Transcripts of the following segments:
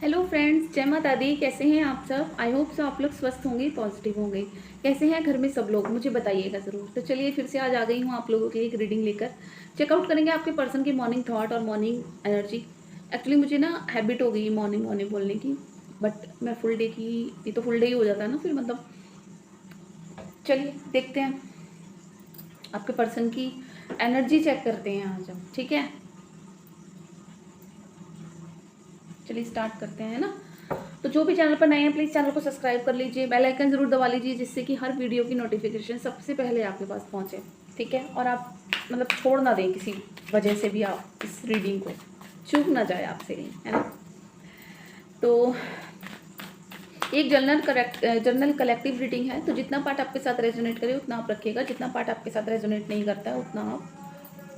Hello friends, जय माता दी। कैसे हैं आप सब? आई होप सो आप लोग स्वस्थ होंगे, पॉजिटिव होंगे। कैसे हैं घर में सब लोग, मुझे बताइएगा ज़रूर। तो चलिए फिर से आज आ गई हूँ आप लोगों के लिए एक रीडिंग लेकर। चेकआउट करेंगे आपके पर्सन की मॉर्निंग थॉट और मॉर्निंग एनर्जी। एक्चुअली मुझे ना हैबिट हो गई मॉर्निंग मॉर्निंग बोलने की, बट मैं फुल डे की, ये तो फुल डे ही हो जाता है ना फिर, मतलब। चलिए देखते हैं आपके पर्सन की एनर्जी, चेक करते हैं आज हम, ठीक है। चलिए स्टार्ट करते हैं ना। तो जो भी चैनल पर नए हैं प्लीज़ चैनल को सब्सक्राइब कर लीजिए, बेल आइकन ज़रूर दबा लीजिए, जिससे कि हर वीडियो की नोटिफिकेशन सबसे पहले आपके पास पहुंचे, ठीक है। और आप मतलब छोड़ ना दें किसी वजह से भी, आप इस रीडिंग को चूक ना जाए आपसे ही, है ना। तो एक जर्नल कलेक्टिव रीडिंग है, तो जितना पार्ट आपके साथ रेजोनेट करे उतना आप रखिएगा, जितना पार्ट आपके साथ रेजोनेट नहीं करता है उतना आप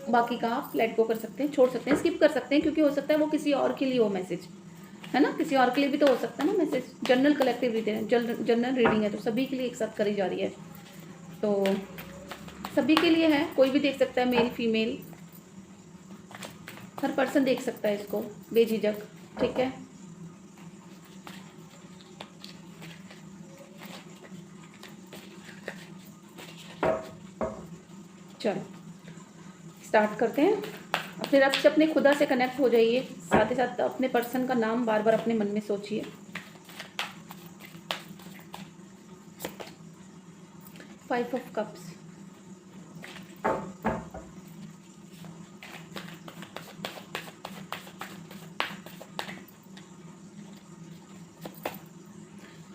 बाकी का आप लेट गो कर सकते हैं, छोड़ सकते हैं, स्किप कर सकते हैं, क्योंकि हो सकता है वो किसी और के लिए हो मैसेज, है ना। किसी और के लिए भी तो हो सकता है ना मैसेज। जनरल कलेक्टिव रीडिंग है, जनरल रीडिंग है, तो सभी के लिए एक साथ करी जा रही है। तो सभी के लिए है, कोई भी देख सकता है, मेल फीमेल, हर पर्सन देख सकता है इसको बेझिझक, ठीक है। चलो स्टार्ट करते हैं। फिर आपसे अपने खुदा से कनेक्ट हो जाइए, साथ ही साथ अपने पर्सन का नाम बार बार अपने मन में सोचिए। 5 of cups,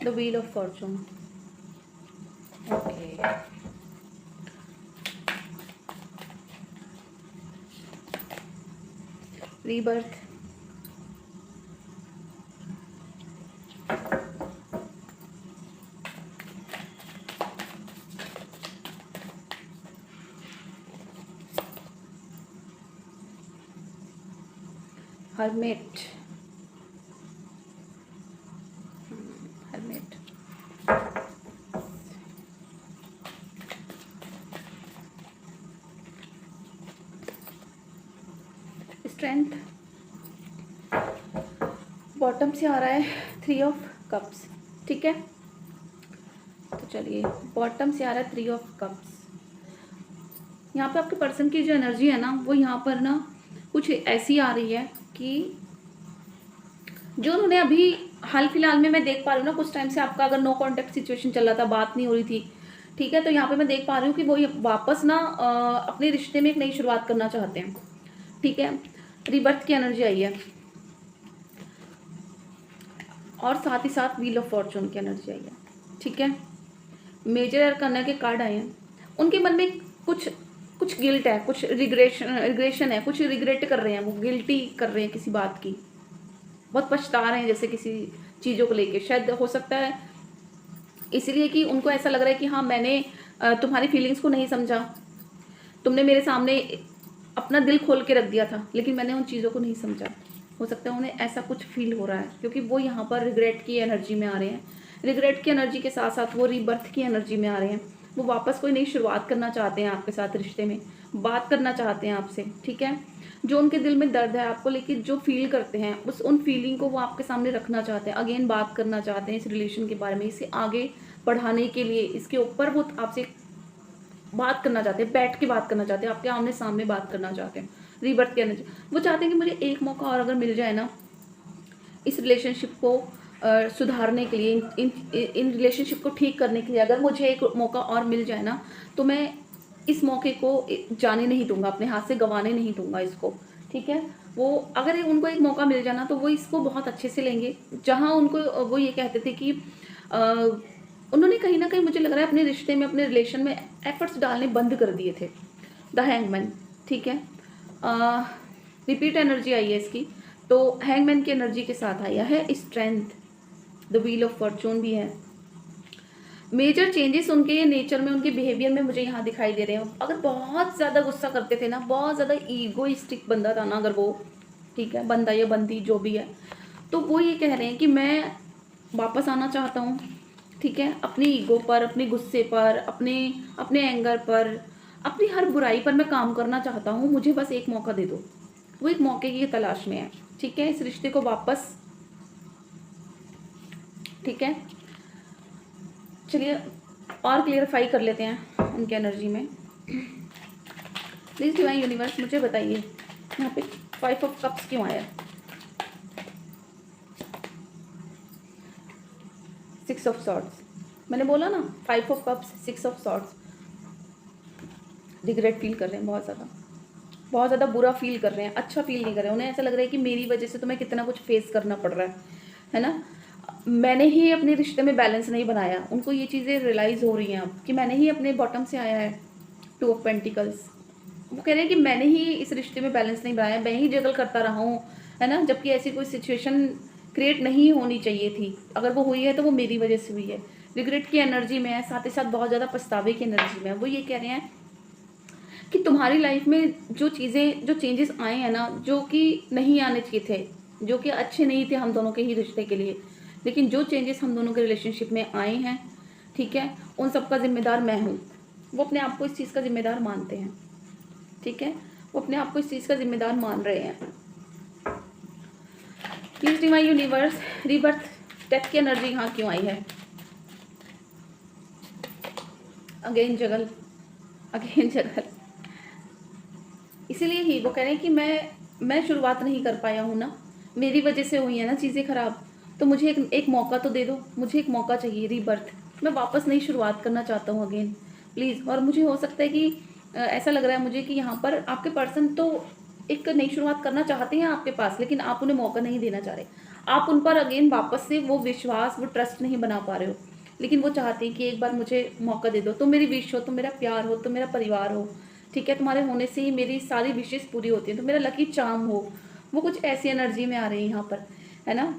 the wheel of Fortune, okay, rebirth, hermit, hermit, strength, bottom से आ रहा है 3 ऑफ कप्स, ठीक है। तो चलिए बॉटम से आ रहा है 3 ऑफ कप्स। यहाँ पे आपके पर्सन की जो एनर्जी है ना, वो यहाँ पर ना कुछ ऐसी आ रही है कि जो उन्होंने अभी हाल फिलहाल में, मैं देख पा रही हूँ ना, कुछ टाइम से आपका अगर नो कांटेक्ट सिचुएशन चल रहा था, बात नहीं हो रही थी, ठीक है, तो यहाँ पे मैं देख पा रही हूँ कि वो वापस ना अपने रिश्ते में एक नई शुरुआत करना चाहते हैं, ठीक है। रिबर्थ की एनर्जी आई है और साथ ही साथ व्हील ऑफ फॉर्चून की एनर्जी आई है, ठीक है। मेजर अरकाना के कार्ड आए हैं। उनके मन में कुछ कुछ गिल्ट है, कुछ रिग्रेशन है, कुछ रिग्रेट कर रहे हैं, वो गिल्टी कर रहे हैं किसी बात की, बहुत पछता रहे हैं जैसे किसी चीज़ों को लेके। शायद हो सकता है इसलिए कि उनको ऐसा लग रहा है कि हाँ, मैंने तुम्हारी फीलिंग्स को नहीं समझा, तुमने मेरे सामने अपना दिल खोल के रख दिया था, लेकिन मैंने उन चीज़ों को नहीं समझा। हो सकता है उन्हें ऐसा कुछ फील हो रहा है, क्योंकि वो यहाँ पर रिग्रेट की एनर्जी में आ रहे हैं। रिग्रेट की एनर्जी के साथ साथ वो रीबर्थ की एनर्जी में आ रहे हैं। वो वापस कोई नई शुरुआत करना चाहते हैं आपके साथ, रिश्ते में बात करना चाहते हैं आपसे, ठीक है। जो उनके दिल में दर्द है आपको लेकिन जो फील करते हैं, उस उन फीलिंग को वो आपके सामने रखना चाहते हैं, अगेन बात करना चाहते हैं इस रिलेशन के बारे में, इसे आगे बढ़ाने के लिए, इसके ऊपर वो आपसे बात करना चाहते हैं, बैठ के बात करना चाहते हैं, आपके आमने सामने बात करना चाहते हैं। रीबर्थ के एनर्जी, वो चाहते हैं कि मुझे एक मौका और अगर मिल जाए ना इस रिलेशनशिप को सुधारने के लिए, इन रिलेशनशिप को ठीक करने के लिए, अगर मुझे एक मौका और मिल जाए ना, तो मैं इस मौके को जाने नहीं दूंगा, अपने हाथ से गंवाने नहीं दूंगा इसको, ठीक है। वो अगर उनको एक मौका मिल जाना तो वो इसको बहुत अच्छे से लेंगे। जहाँ उनको वो ये कहते थे कि उन्होंने कहीं ना कहीं, मुझे लग रहा है, अपने रिश्ते में, अपने रिलेशन में एफर्ट्स डालने बंद कर दिए थे। द हैंगमैन, ठीक है। रिपीट एनर्जी आई है इसकी, तो हैंगमैन की एनर्जी के साथ आया है strength, the wheel of Fortune भी है। मेजर चेंजेस उनके नेचर में, उनके बिहेवियर में मुझे यहाँ दिखाई दे रहे हैं। अगर बहुत ज़्यादा गुस्सा करते थे ना, बहुत ज़्यादा ईगोइस्टिक बंदा था ना अगर वो, ठीक है, बंदा या बंदी जो भी है, तो वो ये कह रहे हैं कि मैं वापस आना चाहता हूँ, ठीक है। अपनी ईगो पर, अपने गुस्से पर, अपने अपने एंगर पर, अपनी हर बुराई पर मैं काम करना चाहता हूँ, मुझे बस एक मौका दे दो। वो एक मौके की तलाश में है, ठीक है, इस रिश्ते को वापस ठीक है, चलिए और क्लियरफाई कर लेते हैं उनके एनर्जी में। प्लीज़ डिवाइन यूनिवर्स मुझे बताइए यहाँ पे 5 ऑफ कप्स क्यों आया, 6 ऑफ सॉर्ड्स, मैंने बोला ना 5 of cups 6 of swords. Regret feel कर रहे हैं, बहुत ज़्यादा बुरा फील कर रहे हैं, अच्छा फील नहीं कर रहे हैं। उन्हें ऐसा लग रहा है कि मेरी वजह से तुम्हें कितना कुछ फेस करना पड़ रहा है ना। मैंने ही अपने रिश्ते में बैलेंस नहीं बनाया, उनको ये चीज़ें रियलाइज़ हो रही हैं अब कि मैंने ही अपने बॉटम से आया है 2 ऑफ पेंटिकल्स। वो कह रहे हैं कि मैंने ही इस रिश्ते में बैलेंस नहीं बनाया, मैं ही जगल करता रहा हूँ, है ना, जबकि ऐसी कोई सिचुएशन क्रिएट नहीं होनी चाहिए थी। अगर वो हुई है तो वो मेरी वजह से हुई है। रिग्रेट की एनर्जी में है, साथ ही साथ बहुत ज़्यादा पछतावे की एनर्जी में है। वो ये कह रहे हैं कि तुम्हारी लाइफ में जो चीज़ें, जो चेंजेस आए हैं ना, जो कि नहीं आने चाहिए थे, जो कि अच्छे नहीं थे हम दोनों के ही रिश्ते के लिए, लेकिन जो चेंजेस हम दोनों के रिलेशनशिप में आए हैं, ठीक है, उन सब का जिम्मेदार मैं हूँ। वो अपने आप को इस चीज़ का जिम्मेदार मानते हैं, ठीक है, वो अपने आप को इस चीज़ का जिम्मेदार मान रहे हैं। Please divine universe, rebirth death की एनर्जी यहाँ क्यों आई है? अगेन जगल, अगेन जगल। इसीलिए ही वो कह रहे हैं कि मैं शुरुआत नहीं कर पाया हूँ ना, मेरी वजह से हुई है ना चीज़ें ख़राब, तो मुझे एक मौका तो दे दो, मुझे एक मौका चाहिए, रीबर्थ। मैं वापस नहीं शुरुआत करना चाहता हूँ अगेन, प्लीज़। और मुझे हो सकता है कि ऐसा लग रहा है मुझे कि यहाँ पर आपके पर्सन तो एक नई शुरुआत करना चाहते हैं आपके पास, लेकिन आप उन्हें मौका नहीं देना चाह रहे। आप उन पर अगेन वापस से वो विश्वास, वो ट्रस्ट नहीं बना पा रहे हो, लेकिन वो चाहते हैं कि एक बार मुझे मौका दे दो, तुम मेरी विश हो, तुम मेरा प्यार हो, तुम मेरा परिवार हो, ठीक है, तुम्हारे होने से ही मेरी सारी विशेष पूरी होती हैं, तो मेरा लकी चार्म हो। वो कुछ ऐसी एनर्जी में आ रही है यहाँ पर, है ना,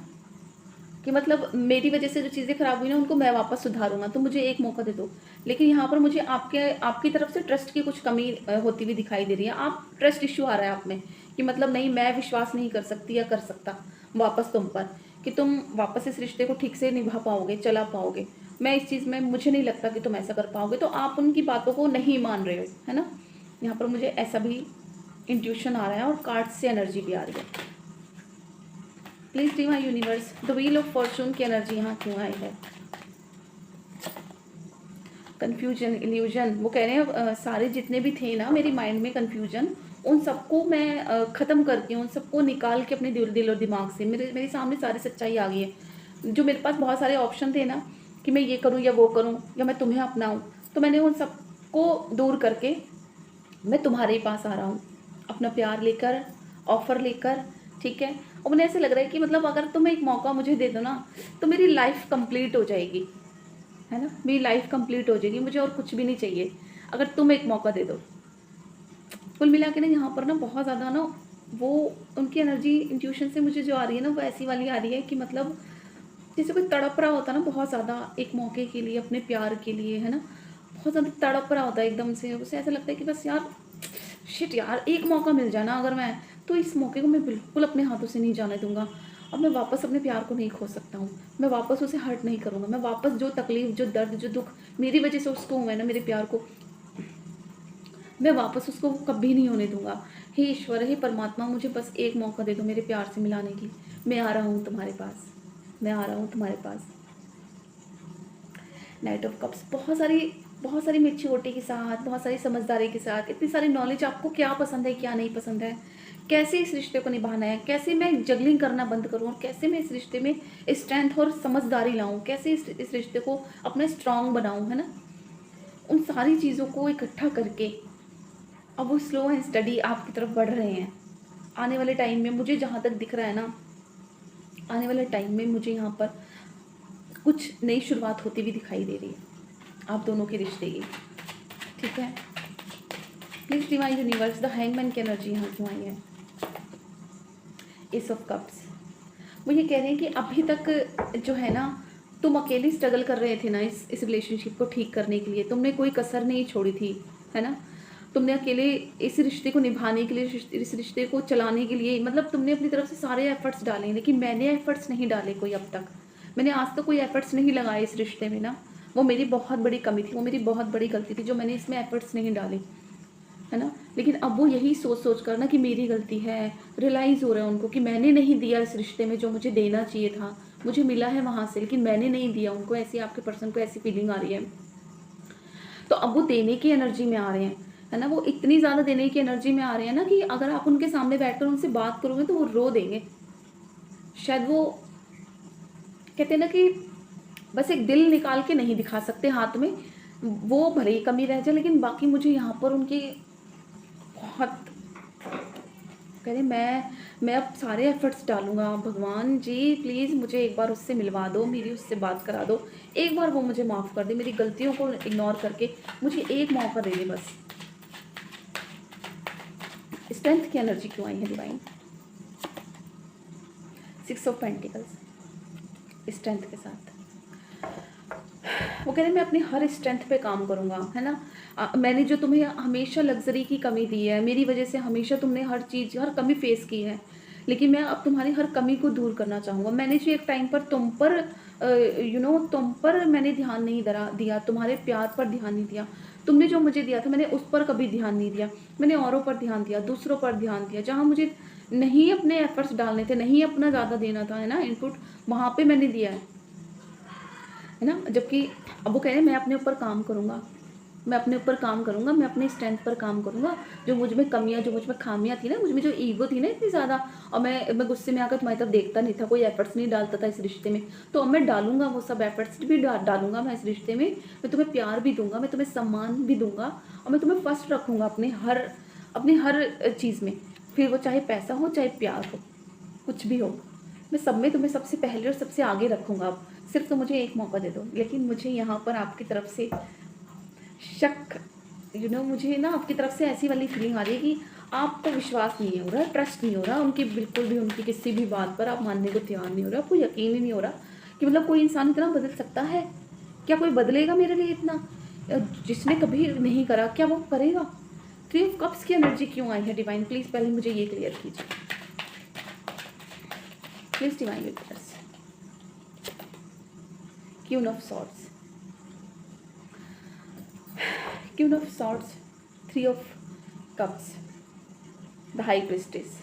कि मतलब मेरी वजह से जो चीज़ें खराब हुई ना, उनको मैं वापस सुधारूंगा, तो मुझे एक मौका दे दो। लेकिन यहाँ पर मुझे आपकी तरफ से ट्रस्ट की कुछ कमी होती हुई दिखाई दे रही है। आप ट्रस्ट इश्यू आ रहा है आप में कि मतलब नहीं, मैं विश्वास नहीं कर सकती या कर सकता वापस तुम पर, कि तुम वापस इस रिश्ते को ठीक से निभा पाओगे, चला पाओगे। मैं इस चीज़ में, मुझे नहीं लगता कि तुम ऐसा कर पाओगे, तो आप उनकी बातों को नहीं मान रहे हो, है ना। यहाँ पर मुझे ऐसा भी इंट्यूशन आ रहा है और कार्ड से एनर्जी भी आ रही है। Please divine universe, the wheel of Fortune की एनर्जी यहाँ क्यों आई है? Confusion, illusion. वो कह रहे हैं सारे जितने भी थे ना मेरी माइंड में कन्फ्यूजन, उन सबको मैं ख़त्म करके, उन सबको निकाल के अपने दिल और दिमाग से मेरे सामने सारी सच्चाई आ गई है। जो मेरे पास बहुत सारे ऑप्शन थे ना कि मैं ये करूँ या वो करूँ या मैं तुम्हें अपनाऊँ, तो मैंने उन सबको दूर करके मैं तुम्हारे पास आ रहा हूँ अपना प्यार लेकर, ऑफ़र लेकर, ठीक है। और मुझे ऐसे लग रहा है कि मतलब अगर तुम एक मौका मुझे दे दो ना, तो मेरी लाइफ कंप्लीट हो जाएगी, है ना, मेरी लाइफ कंप्लीट हो जाएगी, मुझे और कुछ भी नहीं चाहिए अगर तुम एक मौका दे दो। कुल मिला के ना यहाँ पर ना बहुत ज़्यादा ना वो उनकी एनर्जी इंट्यूशन से मुझे जो आ रही है ना, वो ऐसी वाली आ रही है कि मतलब जैसे कोई तड़प रहा होता है ना बहुत ज़्यादा एक मौके के लिए, अपने प्यार के लिए, है ना, बहुत ज़्यादा तड़प रहा होता है एकदम से। उसे ऐसा लगता है कि बस यार शिट यार, एक मौका मिल जाए ना अगर मैं, तो इस मौके को मैं बिल्कुल अपने हाथों से नहीं जाने दूंगा। अब मैं वापस अपने प्यार को नहीं खो सकता हूँ, मैं वापस उसे हर्ट नहीं करूँगा, मैं वापस जो तकलीफ, जो दर्द, जो दुख मेरी वजह से उसको हुआ है ना, मेरे प्यार को, मैं वापस उसको कभी नहीं होने दूंगा। हे ईश्वर, हे परमात्मा, मुझे बस एक मौका दे दो मेरे प्यार से मिलाने की। मैं आ रहा हूँ तुम्हारे पास, मैं आ रहा हूँ तुम्हारे पास। नाइट ऑफ कप्स, बहुत सारी मैच्योरिटी के साथ, बहुत सारी समझदारी के साथ, इतनी सारी नॉलेज, आपको क्या पसंद है क्या नहीं पसंद है, कैसे इस रिश्ते को निभाना है, कैसे मैं जगलिंग करना बंद करूँ और कैसे मैं इस रिश्ते में स्ट्रेंथ और समझदारी लाऊं, कैसे इस रिश्ते को अपना स्ट्रांग बनाऊं, है ना। उन सारी चीज़ों को इकट्ठा करके अब वो स्लो एंड स्टडी आपकी तरफ बढ़ रहे हैं। आने वाले टाइम में मुझे जहाँ तक दिख रहा है ना, आने वाले टाइम में मुझे यहाँ पर कुछ नई शुरुआत होती हुई दिखाई दे रही है आप दोनों के रिश्ते की, ठीक है। Please divine universe, the hangman की एनर्जी यहाँ क्यों आई है? S of cups. वो ये कह रहे हैं कि अभी तक जो है ना, तुम अकेले स्ट्रगल कर रहे थे ना इस रिलेशनशिप को ठीक करने के लिए, तुमने कोई कसर नहीं छोड़ी थी, है ना। तुमने अकेले इस रिश्ते को निभाने के लिए, इस रिश्ते को चलाने के लिए, मतलब तुमने अपनी तरफ से सारे एफर्ट्स डाले, लेकिन मैंने एफर्ट्स नहीं डाले कोई अब तक। मैंने आज तक कोई एफर्ट्स नहीं लगाए इस रिश्ते में ना, वो मेरी बहुत बड़ी कमी थी, वो मेरी बहुत बड़ी गलती थी जो मैंने इसमें एफर्ट्स नहीं डाले, है ना। लेकिन अब वो यही सोच सोच कर ना कि मेरी गलती है, रियलाइज़ हो रहा है उनको कि मैंने नहीं दिया इस रिश्ते में जो मुझे देना चाहिए था। मुझे मिला है वहाँ से, लेकिन मैंने नहीं दिया उनको, ऐसी आपके पर्सन को ऐसी फीलिंग आ रही है। तो अब वो देने की एनर्जी में आ रहे हैं, है ना? वो इतनी ज़्यादा देने की एनर्जी में आ रहे हैं ना कि अगर आप उनके सामने बैठकर उनसे बात करोगे तो वो रो देंगे। शायद वो कहते हैं ना कि बस एक दिल निकाल के नहीं दिखा सकते हाथ में, वो भले ही कमी रह जाए, लेकिन बाकी मुझे यहाँ पर उनकी बहुत कह रहे मैं अब सारे एफर्ट्स डालूँगा, भगवान जी प्लीज़ मुझे एक बार उससे मिलवा दो, मेरी उससे बात करा दो, एक बार वो मुझे माफ़ कर दे, मेरी गलतियों को इग्नोर करके मुझे एक मौका दे दे बस। स्ट्रेंथ की एनर्जी क्यों आई है डिवाइन? 6 ऑफ पेंटिकल्स स्ट्रेंथ के साथ। वो कह रहे मैं अपनी हर स्ट्रेंथ पे काम करूँगा, है ना? मैंने जो तुम्हें हमेशा लग्ज़री की कमी दी है, मेरी वजह से हमेशा तुमने हर चीज़, हर कमी फ़ेस की है, लेकिन मैं अब तुम्हारी हर कमी को दूर करना चाहूँगा। मैंने जो एक टाइम पर तुम पर तुम पर मैंने ध्यान नहीं दिया, तुम्हारे प्यार पर ध्यान नहीं दिया। तुमने जो मुझे दिया था मैंने उस पर कभी ध्यान नहीं दिया। मैंने औरों पर ध्यान दिया, दूसरों पर ध्यान दिया। जहाँ मुझे नहीं अपने एफ़र्ट्स डालने थे, नहीं अपना ज़्यादा देना था, है ना, इनपुट, वहाँ पे मैंने दिया है ना? जबकि अब वो कह रहे हैं मैं अपने ऊपर काम करूँगा, मैं अपने ऊपर काम करूँगा, मैं अपनी स्ट्रेंथ पर काम करूँगा। जो मुझ में कमियाँ, जो मुझ में खामियाँ थी ना, मुझ में जो ईगो थी ना इतनी ज़्यादा, और मैं गुस्से में आकर तुम्हारी तरफ देखता नहीं था, कोई एफर्ट्स नहीं डालता था इस रिश्ते में, तो अब मैं डालूँगा, वो सब एफर्ट्स भी डालूँगा मैं इस रिश्ते में। मैं तुम्हें प्यार भी दूँगा, मैं तुम्हें सम्मान भी दूँगा, और मैं तुम्हें फर्स्ट रखूँगा अपनी हर चीज़ में। फिर वो चाहे पैसा हो, चाहे प्यार हो, कुछ भी हो, मैं सब में तुम्हें सबसे पहले और सबसे आगे रखूँगा। अब सिर्फ तो मुझे एक मौका दे दो। लेकिन मुझे यहाँ पर आपकी तरफ से शक, मुझे ना आपकी तरफ से ऐसी वाली फीलिंग आ रही है कि आपको विश्वास नहीं हो रहा, ट्रस्ट नहीं हो रहा उनकी, बिल्कुल भी उनकी किसी भी बात पर आप मानने को तैयार नहीं हो रहा, आपको यकीन ही नहीं हो रहा कि मतलब कोई इंसान इतना बदल सकता है। क्या कोई बदलेगा मेरे लिए इतना? जिसने कभी नहीं करा, क्या वो करेगा? 3 ऑफ कप्स की एनर्जी क्यों आई है डिवाइन? प्लीज़ पहले मुझे ये क्लियर कीजिए, please divine universe. Queen of swords, queen of swords, 3 of cups, the high priestess,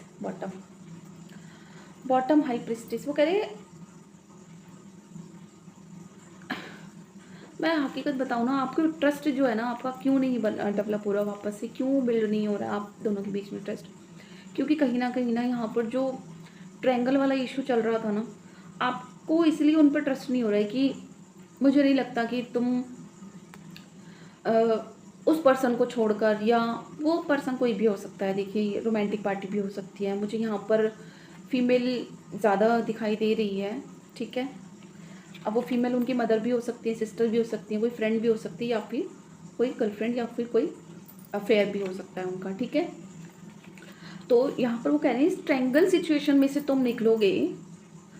bottom high priestess. वो कह रहे मैं हकीकत बताऊँ ना, आपको ट्रस्ट जो है ना आपका क्यों नहीं डेवलप हो रहा वापस से, क्यों बिल्ड नहीं हो रहा है आप दोनों के बीच में ट्रस्ट? क्योंकि कहीं ना यहाँ पर जो ट्रायंगल वाला इशू चल रहा था ना, आपको इसलिए उन पर ट्रस्ट नहीं हो रहा है कि मुझे नहीं लगता कि तुम उस पर्सन को छोड़कर, या वो पर्सन कोई भी हो सकता है, देखिए रोमांटिक पार्टी भी हो सकती है, मुझे यहाँ पर फीमेल ज़्यादा दिखाई दे रही है, ठीक है? अब वो फीमेल उनकी मदर भी हो सकती है, सिस्टर भी हो सकती है, कोई फ्रेंड भी हो सकती है, या फिर कोई गर्लफ्रेंड, या फिर कोई अफेयर भी हो सकता है उनका, ठीक है? तो यहाँ पर वो कह रहे हैं इस ट्रायंगल सिचुएशन में से तुम निकलोगे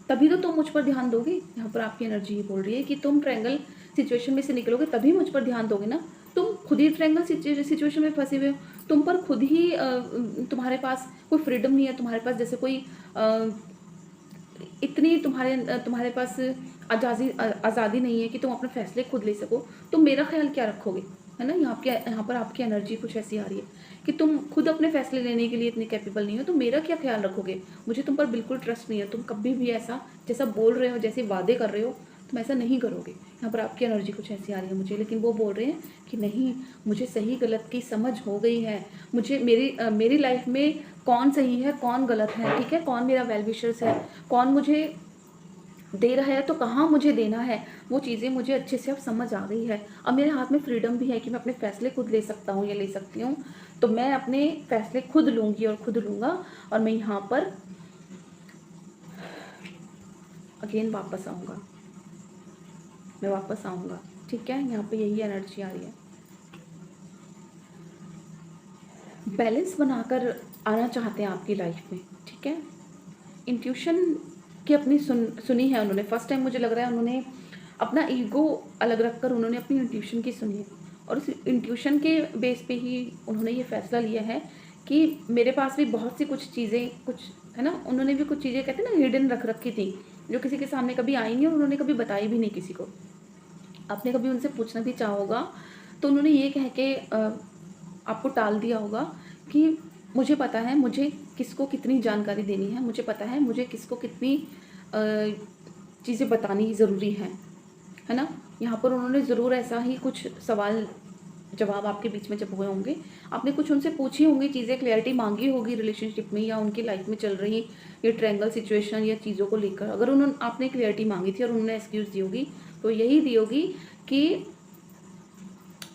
तभी तो तुम मुझ पर ध्यान दोगे। यहाँ पर आपकी एनर्जी बोल रही है कि तुम ट्रायंगल सिचुएशन में से निकलोगे तभी मुझ पर ध्यान दोगे ना। तुम खुद ही ट्रायंगल सिचुएशन में फंसे हुए हो, तुम पर खुद ही तुम्हारे पास कोई फ्रीडम नहीं है, तुम्हारे पास जैसे कोई इतनी तुम्हारे पास आज़ादी नहीं है कि तुम अपने फैसले खुद ले सको। तुम मेरा ख्याल क्या रखोगे, है ना? यहाँ पर आपकी एनर्जी कुछ ऐसी आ रही है कि तुम खुद अपने फैसले लेने के लिए इतने कैपेबल नहीं हो, तो मेरा क्या ख्याल रखोगे? मुझे तुम पर बिल्कुल ट्रस्ट नहीं है, तुम कभी भी ऐसा जैसा बोल रहे हो, जैसे वादे कर रहे हो, तुम ऐसा नहीं करोगे। यहाँ पर आपकी एनर्जी कुछ ऐसी आ रही है मुझे, लेकिन वो बोल रहे हैं कि नहीं, मुझे सही गलत की समझ हो गई है, मुझे मेरी लाइफ में कौन सही है कौन गलत है, ठीक है? कौन मेरा वेल विशर्स है, कौन मुझे दे रहा है, तो कहाँ मुझे देना है, वो चीज़ें मुझे अच्छे से अब समझ आ गई है। अब मेरे हाथ में फ्रीडम भी है कि मैं अपने फैसले खुद ले सकता हूँ या ले सकती हूँ, तो मैं अपने फैसले खुद लूँगी और खुद लूँगा, और मैं यहाँ पर अगेन वापस आऊँगा, मैं वापस आऊँगा, ठीक है? यहाँ पे यही एनर्जी आ रही है। बैलेंस बनाकर आना चाहते हैं आपकी लाइफ में, ठीक है? इंट्यूशन की अपनी सुनी है उन्होंने। फर्स्ट टाइम मुझे लग रहा है उन्होंने अपना ईगो अलग रखकर उन्होंने अपनी इंट्यूशन की सुनी है, और उस इंट्यूशन के बेस पे ही उन्होंने ये फैसला लिया है कि मेरे पास भी बहुत सी कुछ चीज़ें, कुछ है ना, उन्होंने भी कुछ चीज़ें कहते हैं ना हिडन रख रखी थी, जो किसी के सामने कभी आई नहीं और उन्होंने कभी बताई भी नहीं किसी को। आपने कभी उनसे पूछना भी चाहा होगा तो उन्होंने ये कह के आपको टाल दिया होगा कि मुझे पता है मुझे किसको कितनी जानकारी देनी है, मुझे पता है मुझे किसको कितनी चीज़ें बतानी ज़रूरी है ना। यहाँ पर उन्होंने ज़रूर ऐसा ही कुछ सवाल जवाब आपके बीच में जब हुए होंगे, आपने कुछ उनसे पूछी होंगी चीज़ें, क्लैरिटी मांगी होगी रिलेशनशिप में या उनकी लाइफ में चल रही ये ट्रायंगल सिचुएशन या चीज़ों को लेकर। अगर उन्होंने आपने क्लैरिटी मांगी थी और उन्होंने एक्सक्यूज़ दी होगी, तो यही दी होगी कि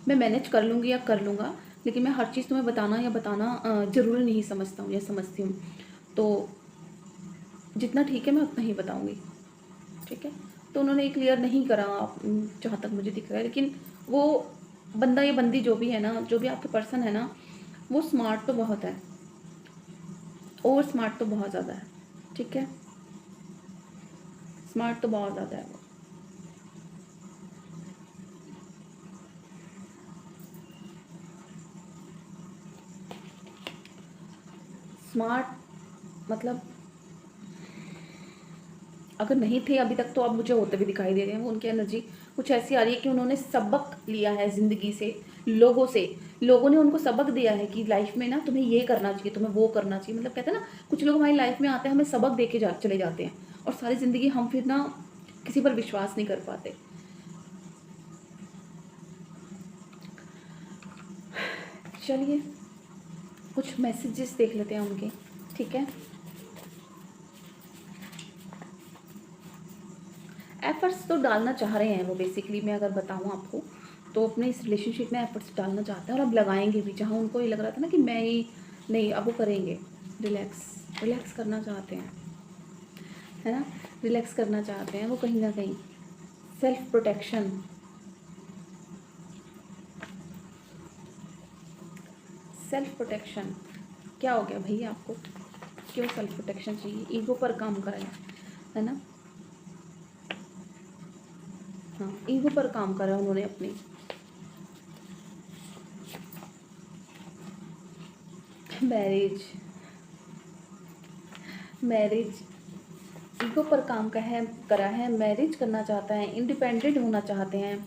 मैं मैनेज कर लूँगी या कर लूँगा, लेकिन मैं हर चीज़ तुम्हें बताना ज़रूरी नहीं समझता हूँ या समझती हूँ। तो जितना ठीक है मैं उतना ही बताऊँगी, ठीक है। तो उन्होंने ये क्लियर नहीं करा जहाँ तक मुझे दिख रहा है, लेकिन वो बंदा या बंदी जो भी है ना, जो भी आपके पर्सन है ना, वो स्मार्ट तो बहुत है, ओवर स्मार्ट तो बहुत ज़्यादा है, ठीक है। स्मार्ट तो बहुत ज़्यादा है वो। स्मार्ट मतलब अगर नहीं थे अभी तक तो अब मुझे होते भी दिखाई दे रहे हैं। वो उनकी एनर्जी कुछ ऐसी आ रही है कि उन्होंने सबक लिया है ज़िंदगी से, लोगों से। लोगों ने उनको सबक दिया है कि लाइफ में ना तुम्हें ये करना चाहिए, तुम्हें वो करना चाहिए। मतलब कहते हैं ना, कुछ लोग हमारी लाइफ में आते हैं, हमें सबक दे के चले जाते हैं और सारी ज़िंदगी हम फिर ना किसी पर विश्वास नहीं कर पाते। चलिए कुछ मैसेजेस देख लेते हैं उनके, ठीक है। एफर्ट्स तो डालना चाह रहे हैं वो बेसिकली, मैं अगर बताऊँ आपको तो अपने इस रिलेशनशिप में एफर्ट्स डालना चाहते हैं और अब लगाएंगे भी। जहाँ उनको ये लग रहा था ना कि मैं ही नहीं, अब वो करेंगे। रिलैक्स करना चाहते हैं, है ना। रिलैक्स करना चाहते हैं वो कहीं ना कहीं। सेल्फ प्रोटेक्शन, सेल्फ प्रोटेक्शन क्या हो गया भैया आपको, क्यों सेल्फ प्रोटेक्शन चाहिए? ईगो पर काम करें, है ना। हाँ, ईगो पर काम करा उन्होंने अपनी। मैरिज मैरिज ईगो पर काम करा है, मैरिज करना चाहता है, इंडिपेंडेंट होना चाहते हैं,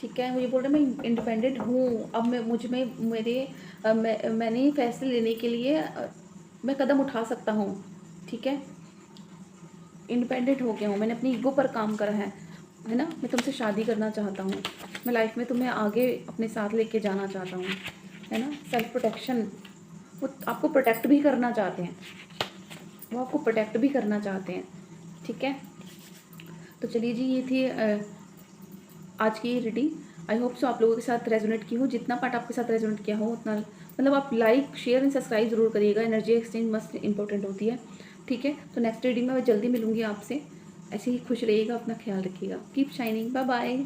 ठीक है। मुझे बोल रहे मैं इंडिपेंडेंट हूँ, अब मैं मुझ में मेरे मैंने फैसले लेने के लिए मैं कदम उठा सकता हूँ, ठीक है। इंडिपेंडेंट हो गया हूँ, मैंने अपनी ईगो पर काम करा है ना। मैं तुमसे शादी करना चाहता हूँ, मैं लाइफ में तुम्हें आगे अपने साथ लेके जाना चाहता हूँ, है ना। सेल्फ प्रोटेक्शन, वो आपको प्रोटेक्ट भी करना चाहते हैं, वो आपको प्रोटेक्ट भी करना चाहते हैं, ठीक है। तो चलिए जी, ये थी आज की रीडिंग। आई होप सो आप लोगों के साथ रेजोनेट की हो। जितना पार्ट आपके साथ रेजोनेट किया हो उतना मतलब आप लाइक शेयर एंड सब्सक्राइब ज़रूर करिएगा। एनर्जी एक्सचेंज मस्ट इंपॉर्टेंट होती है, ठीक है। तो नेक्स्ट रीडिंग में मैं जल्दी मिलूंगी आपसे। ऐसे ही खुश रहिएगा, अपना ख्याल रखिएगा। Keep shining, bye bye.